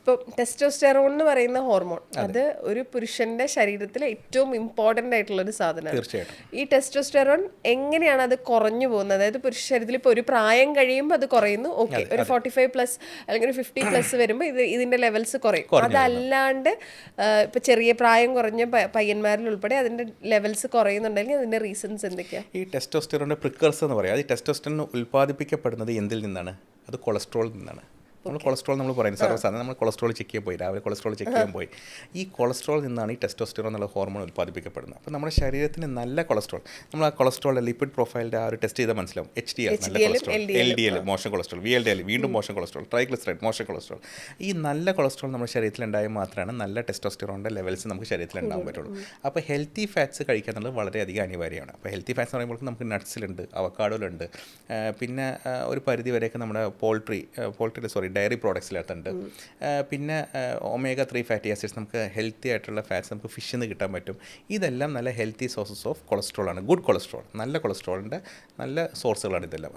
ഇപ്പോൾ ടെസ്റ്റോസ്റ്റെറോൺ എന്ന് പറയുന്ന ഹോർമോൺ അത് ഒരു പുരുഷന്റെ ശരീരത്തിലെ ഏറ്റവും ഇമ്പോർട്ടൻ്റ് ആയിട്ടുള്ള ഒരു സാധനമാണ്. തീർച്ചയായിട്ടും. ഈ ടെസ്റ്റോസ്റ്റെറോൺ എങ്ങനെയാണ് അത് കുറഞ്ഞു പോകുന്നത്? അതായത് പുരുഷ ശരീരത്തിൽ ഇപ്പോൾ ഒരു പ്രായം കഴിയുമ്പോൾ അത് കുറയുന്നു, ഓക്കെ, ഒരു 45+ അല്ലെങ്കിൽ ഒരു 50+ വരുമ്പോൾ ഇതിന്റെ ലെവൽസ് കുറയും. അതല്ലാണ്ട് ഇപ്പൊ ചെറിയ പ്രായം കുറഞ്ഞ പയ്യന്മാരിൽ ഉൾപ്പെടെ അതിന്റെ ലെവൽസ് കുറയുന്നുണ്ടെങ്കിൽ അതിന്റെ റീസൺസ് എന്തൊക്കെയാണ്? ഈ ടെസ്റ്റോസ്റ്റെറോണിൻ്റെ പ്രിക്കർസർ എന്ന് പറയാം. ഈ ടെസ്റ്റോസ്റ്റെറോൺ ഉൽപ്പാദിപ്പിക്കപ്പെടുന്നത് എന്തിൽ നിന്നാണ്? അത് കൊളസ്ട്രോളിൽ നിന്നാണ്. നമ്മൾ കൊളസ്ട്രോൾ നമ്മൾ പറയുന്നത് സർവ്വസാധാരണ നമ്മൾ കൊളസ്ട്രോൾ ചെക്ക് ചെയ്യാൻ പോയി, രാവിലെ കൊളസ്ട്രോൾ ചെക്ക് ചെയ്യാൻ പോയി. ഈ കൊളസ്ട്രോൾ നിന്നാണ് ഈ ടെസ്റ്റോസ്റ്റെറോൺ എന്നുള്ള ഹോർമോൺ ഉൽപ്പാദിപ്പിക്കപ്പെടുന്നത്. അപ്പോൾ നമ്മുടെ ശരീരത്തിന് നല്ല കൊളസ്ട്രോൾ, നമ്മൾ ആ കൊളസ്ട്രോളിൻ്റെ ലിപ്പിഡ് പ്രൊഫൈലിൻ്റെ ആ ഒരു ടെസ്റ്റ് ചെയ്താൽ മനസ്സിലാവും. HDL നല്ല കൊളസ്ട്രോൾ, LDL മോശം കൊളസ്ട്രോൾ, VLDL വീണ്ടും മോശം കൊളസ്ട്രോൾ, ട്രൈഗ്ലിസറൈഡ് മോശം കൊളസ്ട്രോൾ. ഈ നല്ല കൊളസ്ട്രോൾ നമ്മുടെ ശരീരത്തിൽ ഉണ്ടായാൽ മാത്രമാണ് നല്ല ടെസ്റ്റോസ്റ്റെറോണിൻ്റെ ലെവൽസ് നമുക്ക് ശരീരത്തിൽ ഉണ്ടാകാൻ പറ്റുള്ളൂ. അപ്പോൾ ഹെൽത്തി ഫാറ്റ്സ് കഴിക്കുക എന്നുള്ളത് വളരെയധികം അനിവാര്യമാണ്. അപ്പോൾ ഹെൽത്തി ഫാറ്റ്സ് എന്ന് പറയുമ്പോൾ നമുക്ക് നട്ട്സിലുണ്ട്, അവക്കാഡോയിലുണ്ട്, പിന്നെ ഒരു പരിധി വരെയൊക്കെ നമ്മുടെ ഡയറി പ്രോഡക്ട്സിലകത്തുണ്ട്. പിന്നെ omega-3 ഫാറ്റി ആസിഡ്സ്, നമുക്ക് ഹെൽത്തി ആയിട്ടുള്ള ഫാറ്റ്സ് നമുക്ക് ഫിഷിൽ നിന്ന് കിട്ടാൻ പറ്റും. ഇതെല്ലാം നല്ല ഹെൽത്തി സോഴ്സസ് ഓഫ് കൊളസ്ട്രോൾ ആണ്. ഗുഡ് കൊളസ്ട്രോൾ, നല്ല കൊളസ്ട്രോളിൻ്റെ നല്ല സോഴ്സുകളാണ് ഇതെല്ലാം.